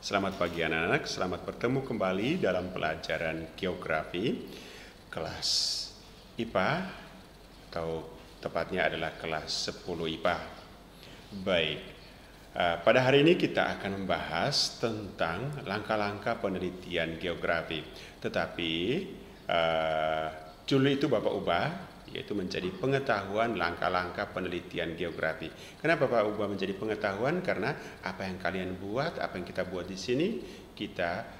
Selamat pagi anak-anak, selamat bertemu kembali dalam pelajaran geografi kelas IPA atau tepatnya adalah kelas 10 IPA. Baik, pada hari ini kita akan membahas tentang langkah-langkah penelitian geografi. Tetapi judul itu Bapak ubah, yaitu menjadi pengetahuan langkah-langkah penelitian geografi. Kenapa Bapak ubah menjadi pengetahuan? Karena apa yang kalian buat, apa yang kita buat di sini, kita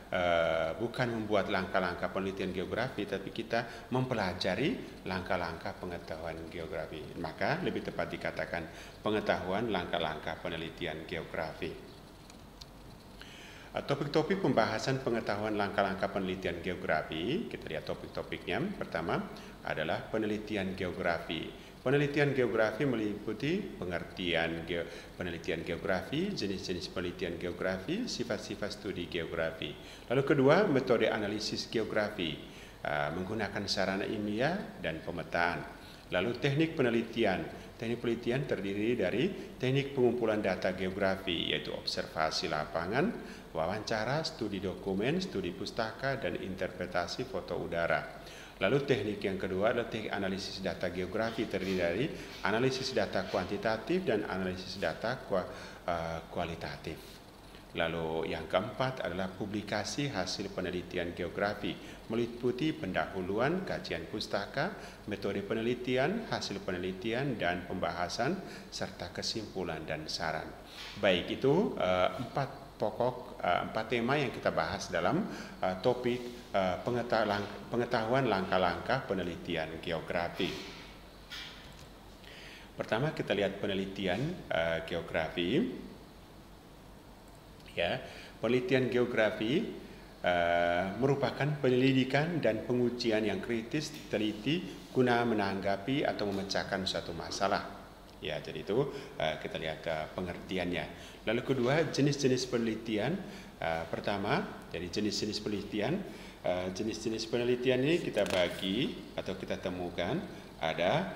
bukan membuat langkah-langkah penelitian geografi, tapi kita mempelajari langkah-langkah pengetahuan geografi. Maka lebih tepat dikatakan pengetahuan langkah-langkah penelitian geografi. Topik-topik pembahasan pengetahuan langkah-langkah penelitian geografi, kita lihat topik-topiknya. Pertama adalah penelitian geografi. Penelitian geografi meliputi pengertian penelitian geografi, jenis-jenis penelitian geografi, sifat-sifat studi geografi. Lalu kedua, metode analisis geografi, menggunakan sarana ilmiah dan pemetaan. Lalu teknik penelitian. Teknik penelitian terdiri dari teknik pengumpulan data geografi, yaitu observasi lapangan, wawancara, studi dokumen, studi pustaka, dan interpretasi foto udara. Lalu teknik yang kedua adalah teknik analisis data geografi, terdiri dari analisis data kuantitatif dan analisis data kualitatif. Lalu yang keempat adalah publikasi hasil penelitian geografi, meliputi pendahuluan, kajian pustaka, metode penelitian, hasil penelitian, dan pembahasan, serta kesimpulan dan saran. Baik, itu empat tema yang kita bahas dalam topik pengetahuan langkah-langkah penelitian geografi. Pertama kita lihat penelitian geografi. Ya, penelitian geografi merupakan penyelidikan dan pengujian yang kritis, teliti guna menanggapi atau memecahkan suatu masalah. Ya, jadi itu kita lihat pengertiannya. Lalu kedua, jenis-jenis penelitian. Pertama, jadi jenis-jenis penelitian. Jenis-jenis penelitian ini kita bagi atau kita temukan ada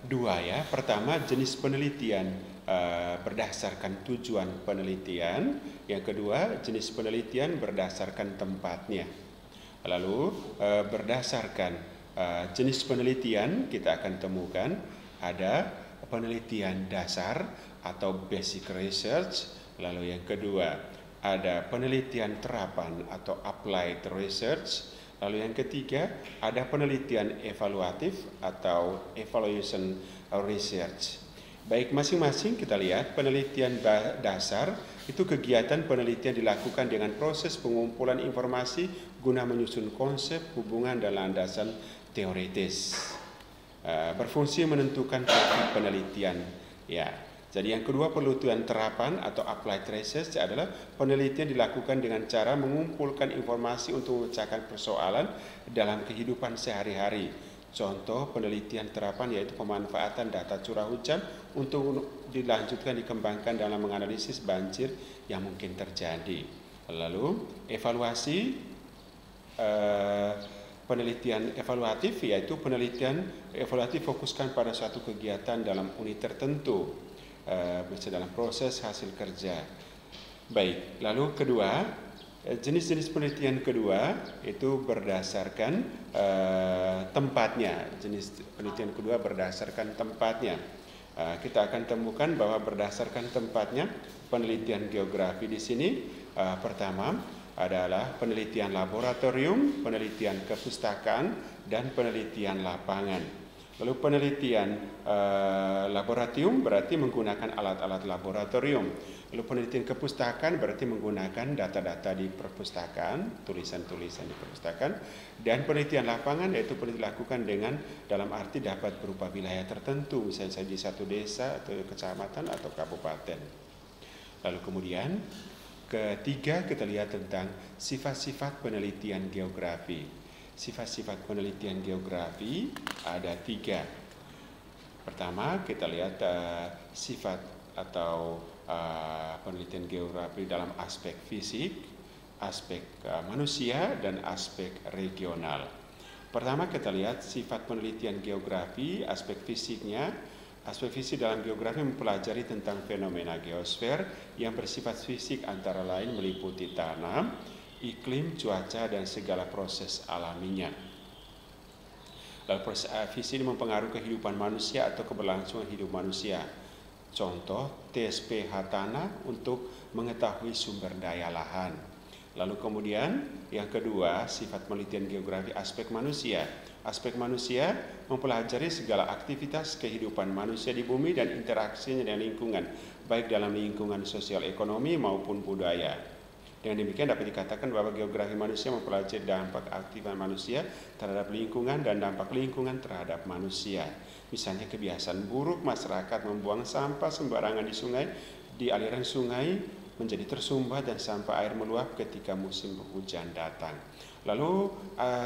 dua ya. Pertama, jenis penelitian berdasarkan tujuan penelitian. Yang kedua, jenis penelitian berdasarkan tempatnya. Lalu berdasarkan jenis penelitian kita akan temukan ada penelitian dasar atau basic research. Lalu yang kedua ada penelitian terapan atau applied research. Lalu yang ketiga ada penelitian evaluatif atau evaluation research. Baik, masing-masing kita lihat. Penelitian dasar itu kegiatan penelitian dilakukan dengan proses pengumpulan informasi guna menyusun konsep, hubungan, dan landasan teoritis. Berfungsi menentukan topik penelitian. Ya. Jadi yang kedua, penelitian terapan atau applied research adalah penelitian dilakukan dengan cara mengumpulkan informasi untuk memecahkan persoalan dalam kehidupan sehari-hari. Contoh penelitian terapan yaitu pemanfaatan data curah hujan untuk dilanjutkan dikembangkan dalam menganalisis banjir yang mungkin terjadi. Lalu evaluasi penelitian evaluatif yaitu penelitian evaluatif fokuskan pada suatu kegiatan dalam unit tertentu. Dalam proses hasil kerja. Baik, lalu kedua, jenis-jenis penelitian kedua itu berdasarkan tempatnya. Jenis penelitian kedua berdasarkan tempatnya. Kita akan temukan bahwa berdasarkan tempatnya penelitian geografi di sini pertama adalah penelitian laboratorium, penelitian kepustakaan, dan penelitian lapangan. Lalu penelitian laboratorium berarti menggunakan alat-alat laboratorium. Lalu penelitian kepustakaan berarti menggunakan data-data di perpustakaan, tulisan-tulisan di perpustakaan. Dan penelitian lapangan yaitu dilakukan dengan dalam arti dapat berupa wilayah tertentu, misalnya di satu desa atau kecamatan atau kabupaten. Lalu kemudian ketiga kita lihat tentang sifat-sifat penelitian geografi. Sifat-sifat penelitian geografi ada tiga. Pertama kita lihat sifat atau penelitian geografi dalam aspek fisik, aspek manusia, dan aspek regional. Pertama kita lihat sifat penelitian geografi, aspek fisiknya. Aspek fisik dalam geografi mempelajari tentang fenomena geosfer yang bersifat fisik antara lain meliputi tanah, iklim, cuaca, dan segala proses alaminya. Lalu proses fisik ini mempengaruhi kehidupan manusia atau keberlangsungan hidup manusia. Contoh, tes pH tanah untuk mengetahui sumber daya lahan. Lalu kemudian yang kedua, sifat penelitian geografi aspek manusia. Aspek manusia mempelajari segala aktivitas kehidupan manusia di bumi dan interaksinya dengan lingkungan, baik dalam lingkungan sosial ekonomi maupun budaya. Dengan demikian dapat dikatakan bahwa geografi manusia mempelajari dampak aktivitas manusia terhadap lingkungan dan dampak lingkungan terhadap manusia. Misalnya kebiasaan buruk masyarakat membuang sampah sembarangan di sungai, di aliran sungai menjadi tersumbat dan sampai air meluap ketika musim hujan datang. Lalu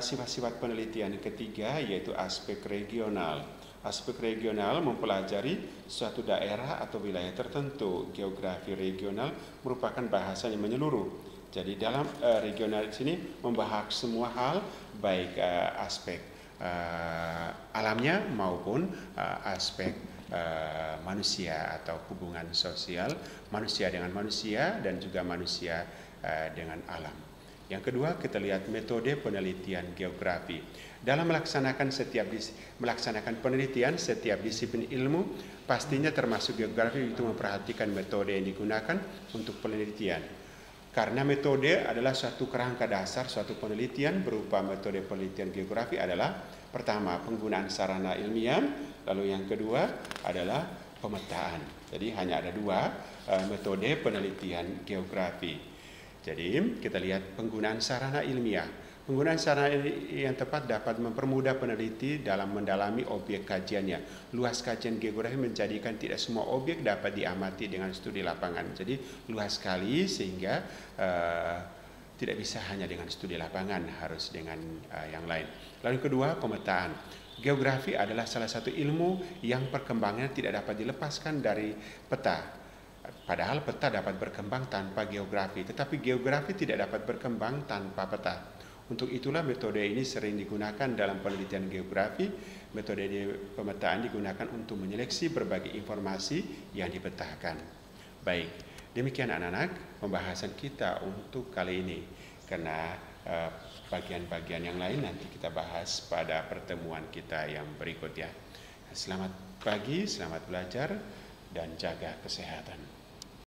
sifat-sifat penelitian ketiga yaitu aspek regional. Aspek regional mempelajari suatu daerah atau wilayah tertentu. Geografi regional merupakan bahasa yang menyeluruh. Jadi dalam regional di sini membahas semua hal, baik aspek alamnya maupun aspek manusia atau hubungan sosial manusia dengan manusia dan juga manusia dengan alam. Yang kedua, kita lihat metode penelitian geografi. Dalam melaksanakan penelitian setiap disiplin ilmu, pastinya termasuk geografi itu memperhatikan metode yang digunakan untuk penelitian. Karena metode adalah suatu kerangka dasar suatu penelitian. Berupa metode penelitian geografi adalah pertama, penggunaan sarana ilmiah, lalu yang kedua adalah pemetaan. Jadi hanya ada dua metode penelitian geografi. Jadi kita lihat penggunaan sarana ilmiah. Penggunaan sarana yang tepat dapat mempermudah peneliti dalam mendalami objek kajiannya. Luas kajian geografi menjadikan tidak semua objek dapat diamati dengan studi lapangan. Jadi luas sekali sehingga tidak bisa hanya dengan studi lapangan, harus dengan yang lain. Lalu yang kedua, pemetaan. Geografi adalah salah satu ilmu yang perkembangannya tidak dapat dilepaskan dari peta. Padahal peta dapat berkembang tanpa geografi, tetapi geografi tidak dapat berkembang tanpa peta. Untuk itulah metode ini sering digunakan dalam penelitian geografi. Metode pemetaan digunakan untuk menyeleksi berbagai informasi yang dipetakan. Baik, demikian anak-anak pembahasan kita untuk kali ini. Karena bagian-bagian yang lain nanti kita bahas pada pertemuan kita yang berikut ya. Selamat pagi, selamat belajar, dan jaga kesehatan.